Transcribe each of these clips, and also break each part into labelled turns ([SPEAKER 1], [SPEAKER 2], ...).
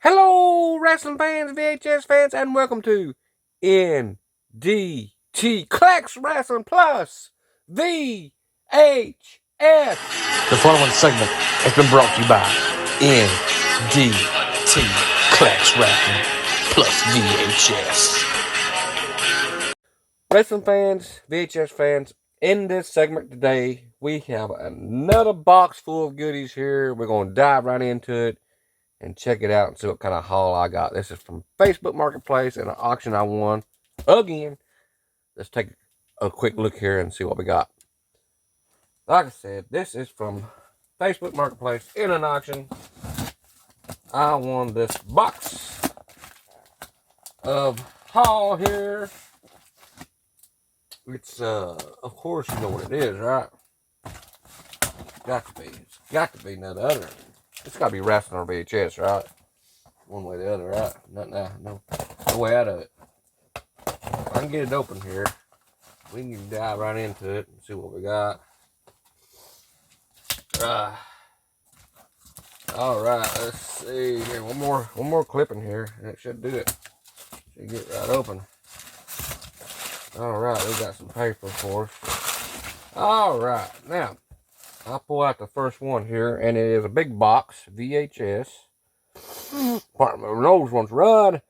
[SPEAKER 1] Hello, wrestling fans, VHS fans, and welcome to NDT Clex Wrestling Plus VHS.
[SPEAKER 2] The following segment has been brought to you by NDT Clex Wrestling Plus VHS.
[SPEAKER 1] Wrestling fans, VHS fans, in this segment today, we have another box full of goodies here. We're going to dive right into it and check it out and see what kind of haul I got. This is from Facebook Marketplace and an auction I won again. Let's take a quick look here and see what we got. Like I said, this is from Facebook Marketplace in an auction. I won this box of haul here. It's of course you know what it is, right? It's got to be none other. It's got to be wrestling or VHS, right? One way or the other, right? No way out of it. If I can get it open here, we can dive right into it and see what we got. All right, let's see here. One more clip in here, and it should do it. Should get right open. All right, we got some paper for us. All right, now I'll pull out the first one here, and it is a big box VHS. Part of my nose wants to run.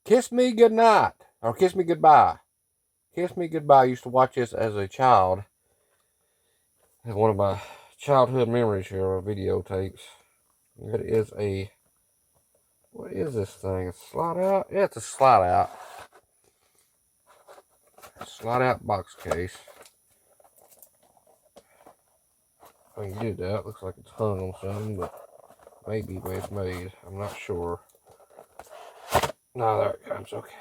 [SPEAKER 1] Kiss Me Goodnight, or Kiss Me Goodbye. Kiss Me Goodbye. I used to watch this as a child. It's one of my childhood memories here, or videotapes. It is a, what is this thing? A slide out? Yeah, it's a slide out. Slide out box case. If I can get it out, looks like it's hung on something, but maybe the way it's made. I'm not sure. No, there it comes. Okay.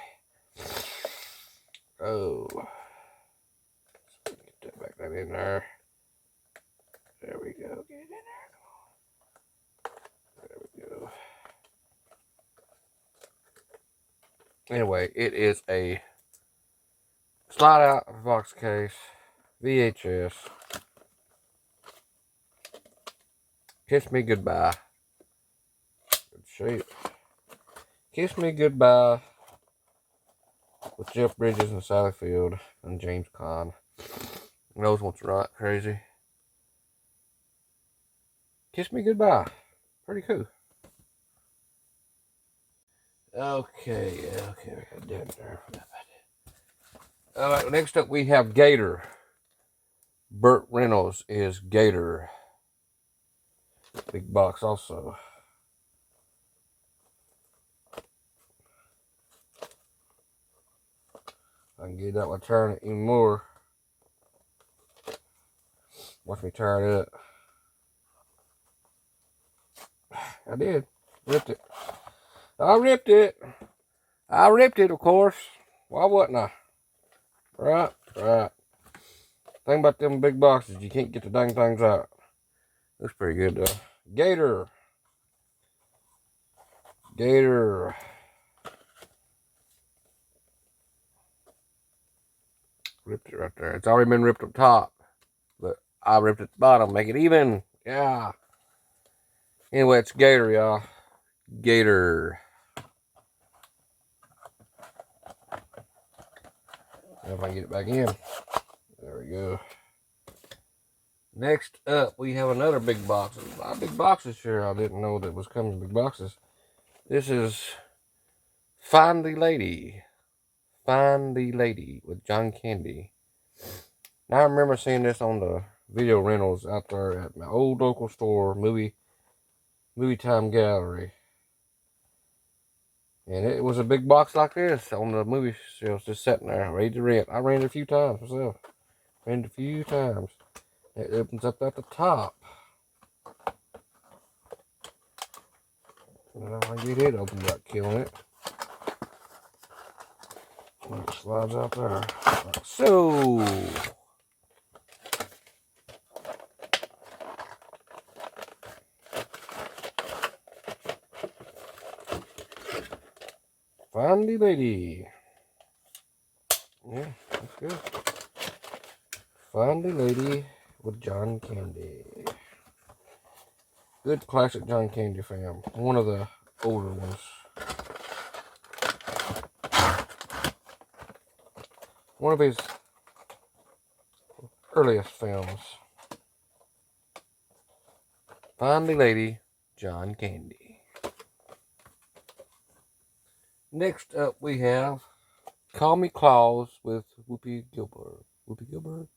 [SPEAKER 1] Oh. Get that back that in there. There we go. Get it in there. There we go. Anyway, it is a slide out box case VHS. Kiss Me Goodbye. Good shape. Kiss Me Goodbye with Jeff Bridges and Sally Field and James Caan. Those ones right crazy. Kiss Me Goodbye. Pretty cool. Okay, we got that there. Alright, next up we have Gator. Burt Reynolds is Gator. Big box also. I can get that one, turn it even more. Watch me turn it up. I did. Ripped it. I ripped it. I ripped it, of course. Why wouldn't I? Right. Thing about them big boxes, you can't get the dang things out. Looks pretty good though. Gator. Ripped it right there. It's already been ripped up top, but I ripped it at the bottom, make it even. Yeah. Anyway, it's Gator, y'all. Gator. Now if I can get it back in. There we go. Next up, we have another big box. A lot of big boxes here. I didn't know that was coming in big boxes. This is Find the Lady. Find the Lady with John Candy. Now I remember seeing this on the video rentals out there at my old local store, Movie Time Gallery. And it was a big box like this on the movie shelves, just sitting there, ready to rent. I ran it a few times myself. It opens up at the top. And if I get it opened up, killing it. And it slides out there. Like so. Find the Lady. Yeah, that's good. Find the Lady with John Candy. Good classic John Candy film. One of the older ones. One of his earliest films. Find Me Lady, John Candy. Next up we have Call Me Claus with Whoopi Goldberg. Whoopi Goldberg?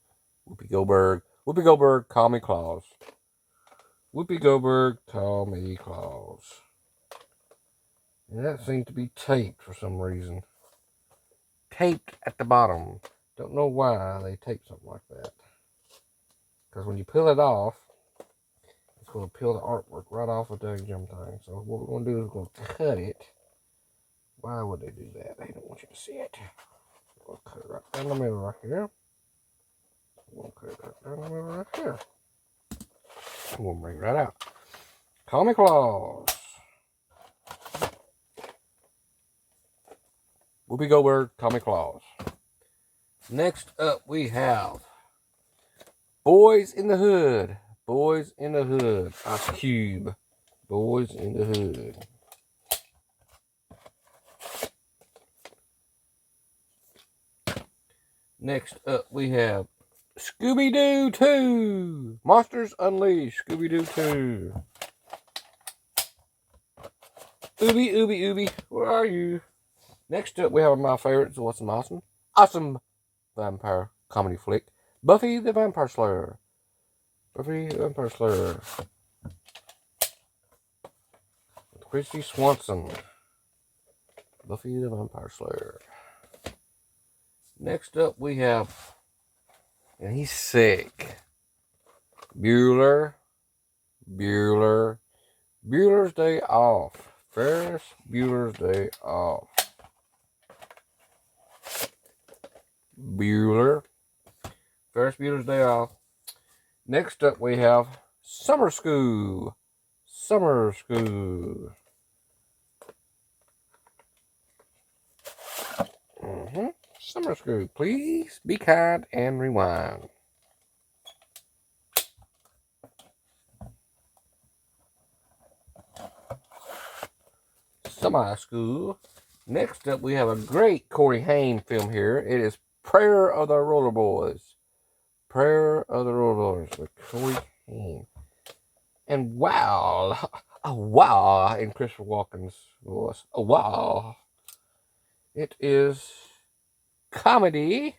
[SPEAKER 1] Whoopi Goldberg. Whoopi Goldberg, Call Me Claus. Whoopi Goldberg, Call Me Claus. And that seems to be taped for some reason. Taped at the bottom. Don't know why they tape something like that. Because when you peel it off, it's going to peel the artwork right off of the jump thing. So what we're going to do is we're going to cut it. Why would they do that? They don't want you to see it. We're going to cut it right down the middle right here. We're going to cut it right down the middle right here. We'll bring it right out. Call Me Claus. Whoopi Goldberg, Call Me Claus. Next up we have Boys in the Hood. Boys in the Hood. Ice Cube. Boys in the Hood. Next up we have Scooby-Doo 2. Monsters Unleashed. Scooby-Doo 2. Ooby, ooby, ooby. Where are you? Next up we have my favorites. What's awesome vampire comedy flick. Buffy the Vampire Slayer. Buffy the Vampire Slayer. With Christy Swanson. Buffy the Vampire Slayer. Next up we have, and he's sick, Bueller's Day Off. Ferris Bueller's Day Off. Ferris Bueller's Day Off. Next up we have Summer School. Summer School. Summer School. Please be kind and rewind. Summer School. Next up we have a great Corey Haim film here. It is Prayer of the Roller Boys. Prayer of the Roller Boys with Corey Haim. And wow. A wow in Christopher Walken's voice. A wow. It is comedy.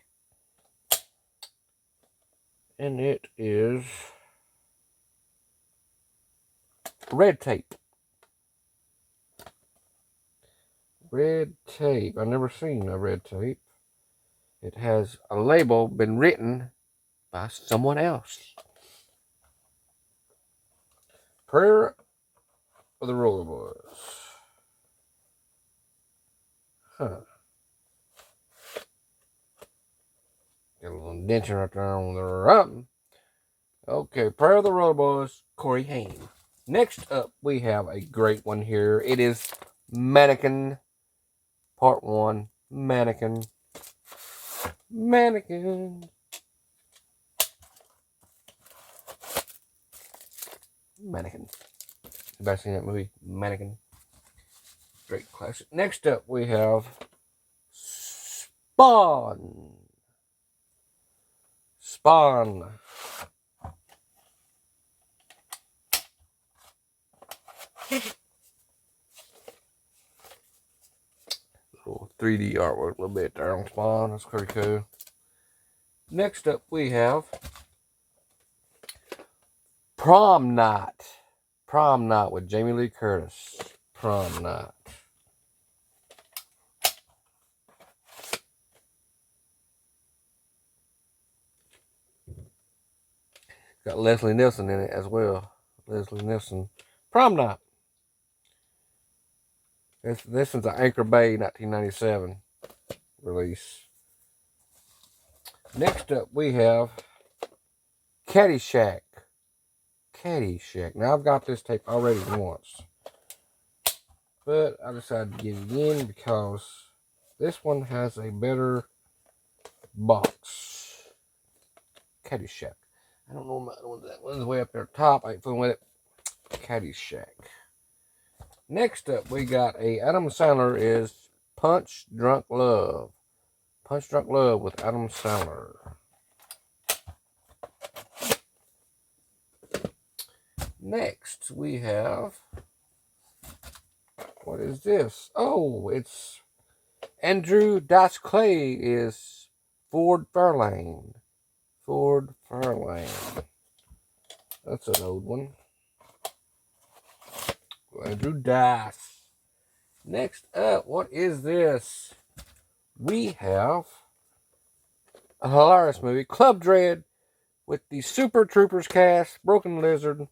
[SPEAKER 1] And it is Red Tape. Red Tape. I've never seen a Red Tape. It has a label been written by someone else. Prayer of the Roller Boys. Huh. Got a little indentation right there on the right. Okay, Prayer of the Roller Boys, Corey Haim. Next up, we have a great one here. It is Mannequin, Part 1. Mannequin. Mannequin. Mannequin. Anybody seen that movie? Mannequin. Great classic. Next up, we have Spawn. Spawn. Little 3D artwork a little bit there on Spawn. That's pretty cool. Next up, we have Prom Night. Prom Night with Jamie Lee Curtis. Prom Night. Got Leslie Nielsen in it as well. Leslie Nielsen. Prom Night. This is an Anchor Bay 1997 release. Next up, we have Caddyshack. Caddyshack. Now, I've got this tape already once, but I decided to get it in because this one has a better box. Caddyshack. I don't know about that one's way up there top. I ain't fooling with it. Caddyshack. Next up, we got Adam Sandler is Punch Drunk Love. Punch Drunk Love with Adam Sandler. Next, we have, what is this? Oh, it's Andrew Dice Clay is Ford Fairlane. Ford Fairlane. That's an old one. Andrew Dice. Next up, what is this? We have a hilarious movie, Club Dread, with the Super Troopers cast, Broken Lizard's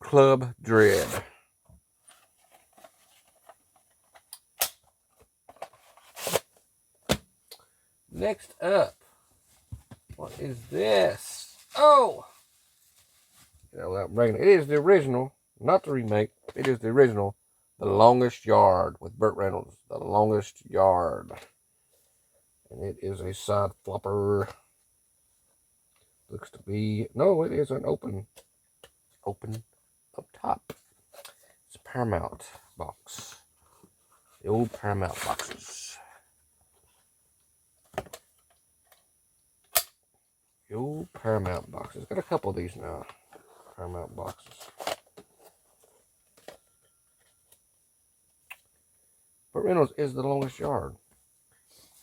[SPEAKER 1] Club Dread. Next up, what is this? Oh! It is the original, not the remake. It is the original, The Longest Yard with Burt Reynolds. The Longest Yard. And it is a side flopper. Looks to be, no, it is an open up top. It's a Paramount box. The old Paramount boxes. The old Paramount boxes. Got a couple of these now. Paramount boxes. Burt Reynolds is The Longest Yard.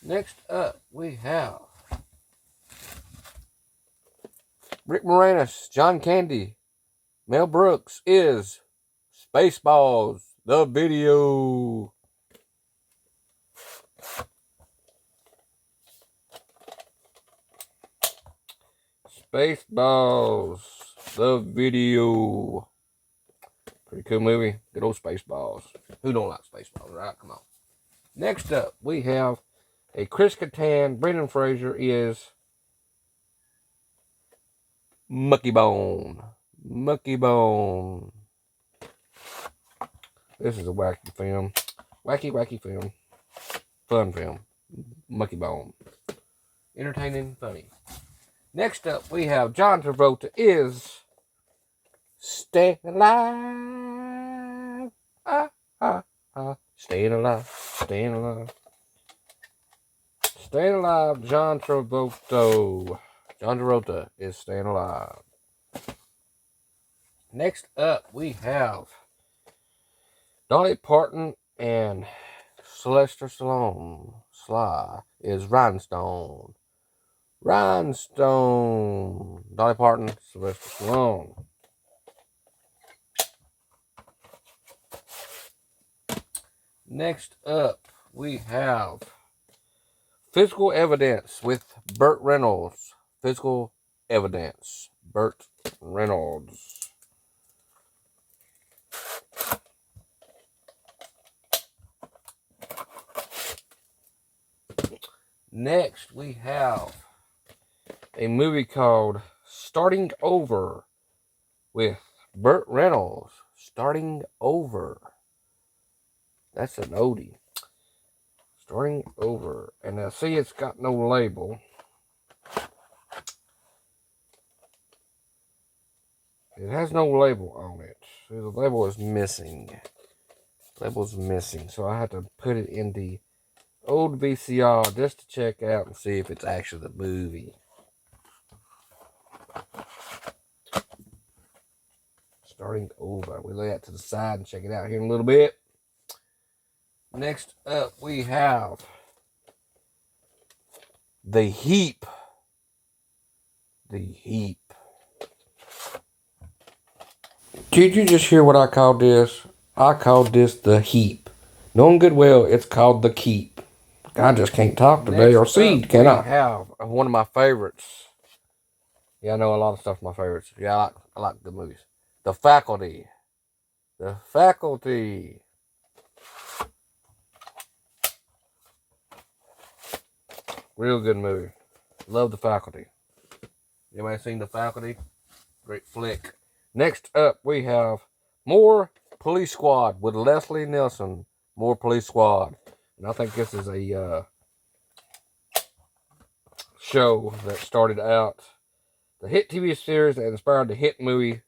[SPEAKER 1] Next up, we have Rick Moranis, John Candy, Mel Brooks is Spaceballs, the video. Spaceballs, the video. Pretty cool movie. Good old Spaceballs. Who don't like Spaceballs, right? Come on. Next up, we have a Chris Kattan, Brendan Fraser is Mucky Bone. Mucky Bone. This is a wacky film. Wacky film. Fun film. Mucky Bone. Entertaining, funny. Next up, we have John Travolta is Staying Alive. Staying Alive. Staying Alive. Staying Alive, John Travolta. John Travolta is Staying Alive. Next up, we have Dolly Parton and Sylvester Stallone. Sly is Rhinestone. Rhinestone. Dolly Parton, Sylvester Stallone. Next up, we have Physical Evidence with Burt Reynolds. Physical Evidence. Burt Reynolds. Next, we have a movie called Starting Over with Burt Reynolds. Starting Over. That's an oldie. Starting Over. And I see it's got no label. It has no label on it. So the label is missing. The label's missing. So I have to put it in the old VCR just to check out and see if it's actually the movie. Starting Over. We'll lay that to the side and check it out here in a little bit. Next up, we have The Heap. The Heap. Did you just hear what I called this? I called this The Heap. Knowing good well, it's called The Keep. I just can't talk today or see, can I? We have one of my favorites. Yeah, I know a lot of stuff my favorites. Yeah, I like good movies. The Faculty. The Faculty. Real good movie. Love The Faculty. Anybody seen The Faculty? Great flick. Next up, we have More Police Squad with Leslie Nielsen. More Police Squad. And I think this is a show that started out the hit TV series that inspired the hit movie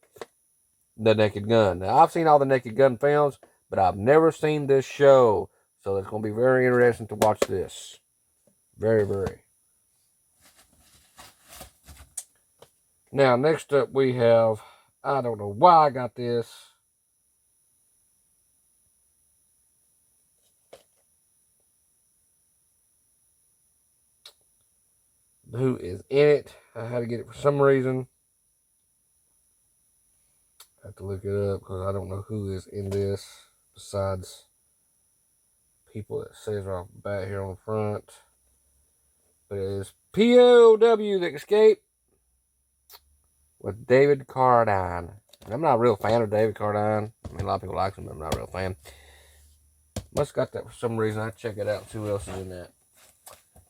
[SPEAKER 1] The Naked Gun. Now, I've seen all the Naked Gun films, but I've never seen this show. So it's going to be very interesting to watch this. Very, very. Now, next up we have, I don't know why I got this. Who is in it? I had to get it for some reason. I have to look it up because I don't know who is in this besides people that says right back here on the front. But it is POW, The Escape, with David Carradine. And I'm not a real fan of David Carradine. I mean, a lot of people like him, but I'm not a real fan. Must got that for some reason. I check it out and see who else is in that.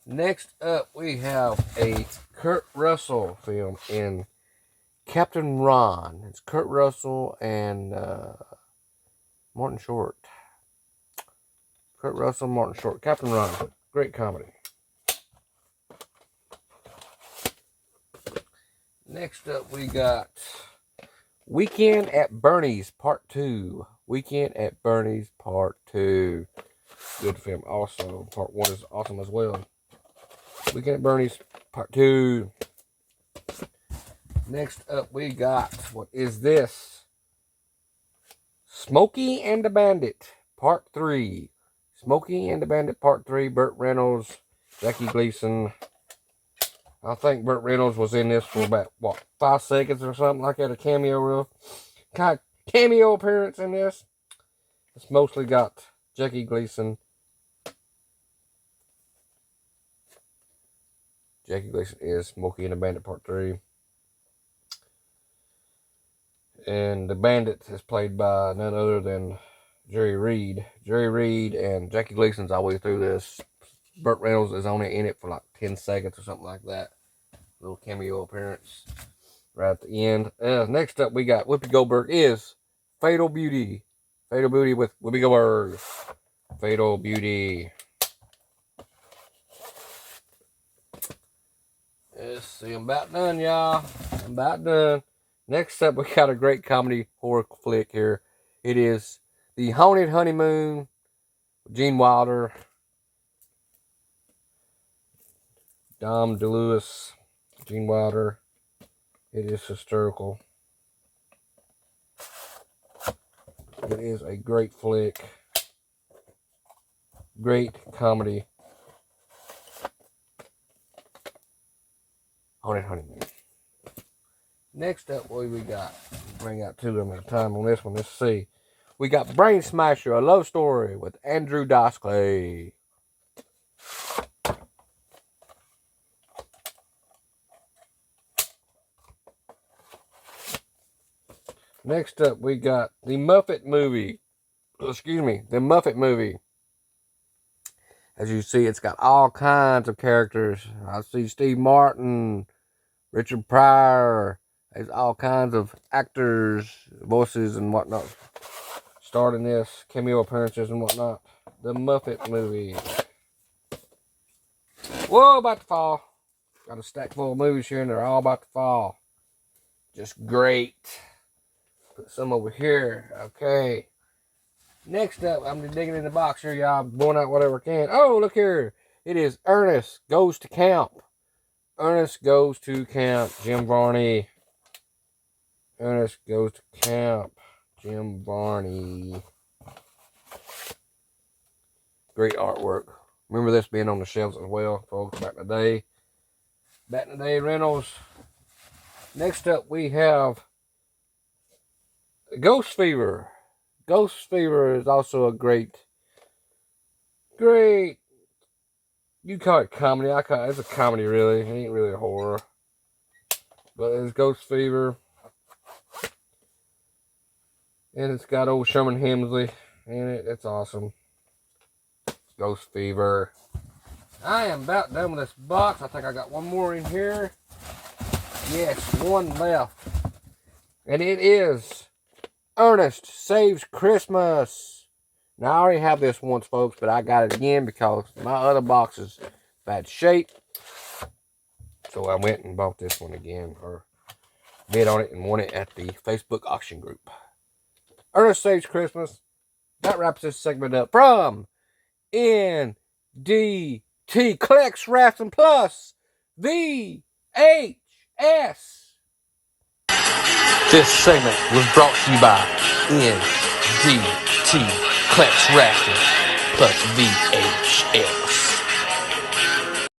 [SPEAKER 1] Next up, we have a Kurt Russell film in Captain Ron. It's Kurt Russell and Martin Short. Kurt Russell, Martin Short. Captain Ron. Great comedy. Next up, we got Weekend at Bernie's Part 2. Weekend at Bernie's Part 2. Good film also. Part 1 is awesome as well. Weekend at Bernie's Part 2. Next up, we got, what is this? Smokey and the Bandit Part 3. Smokey and the Bandit Part 3. Burt Reynolds, Jackie Gleason. I think Burt Reynolds was in this for about, what, 5 seconds or something like that. A cameo appearance in this. It's mostly got Jackie Gleason. Jackie Gleason is Smokey and the Bandit Part 3. And the bandit is played by none other than Jerry Reed. Jerry Reed and Jackie Gleason's all the way through this. Burt Reynolds is only in it for like 10 seconds or something like that. Little cameo appearance right at the end. Next up, we got Whoopi Goldberg is Fatal Beauty. Fatal Beauty with Whoopi Goldberg. Fatal Beauty. Let's see, I'm about done, y'all. I'm about done. Next up, we got a great comedy horror flick here. It is The Haunted Honeymoon with Gene Wilder, Dom DeLuise, Gene Wilder. It is hysterical. It is a great flick. Great comedy. Haunted Honeymoon. Next up, what we got? Bring out 2 of them at a time on this one. Let's see. We got Brain Smasher, a love story with Andrew Dice Clay. Next up, we got the Muppet Movie. Excuse me, the Muppet Movie. As you see, it's got all kinds of characters. I see Steve Martin, Richard Pryor. There's all kinds of actors, voices, and whatnot starring this, cameo appearances and whatnot. The Muppet Movie. Whoa, about to fall. Got a stack full of movies here, and they're all about to fall. Just great. Put some over here. Okay. Next up, I'm digging in the box here, y'all. Blowing out whatever I can. Oh, look here. It is Ernest Goes to Camp. Ernest Goes to Camp. Jim Varney. Ernest Goes to Camp. Jim Varney. Great artwork. Remember this being on the shelves as well, folks, back in the day. Back in the day, Reynolds. Next up, we have Ghost Fever. Ghost Fever is also a great, you call it comedy. It's a comedy, really. It ain't really a horror. But it's Ghost Fever. And it's got old Sherman Hemsley in it. It's awesome. Ghost Fever. I am about done with this box. I think I got one more in here. Yes, one left. And it is Ernest Saves Christmas. Now, I already have this once, folks, but I got it again because my other box is bad shape. So I went and bought this one again. Or bid on it and won it at the Facebook auction group. Ernest Saves Christmas. That wraps this segment up from NDT Collects Wrestling Plus VHS.
[SPEAKER 2] This segment was brought to you by NDT Collects Wrestling Plus VHS.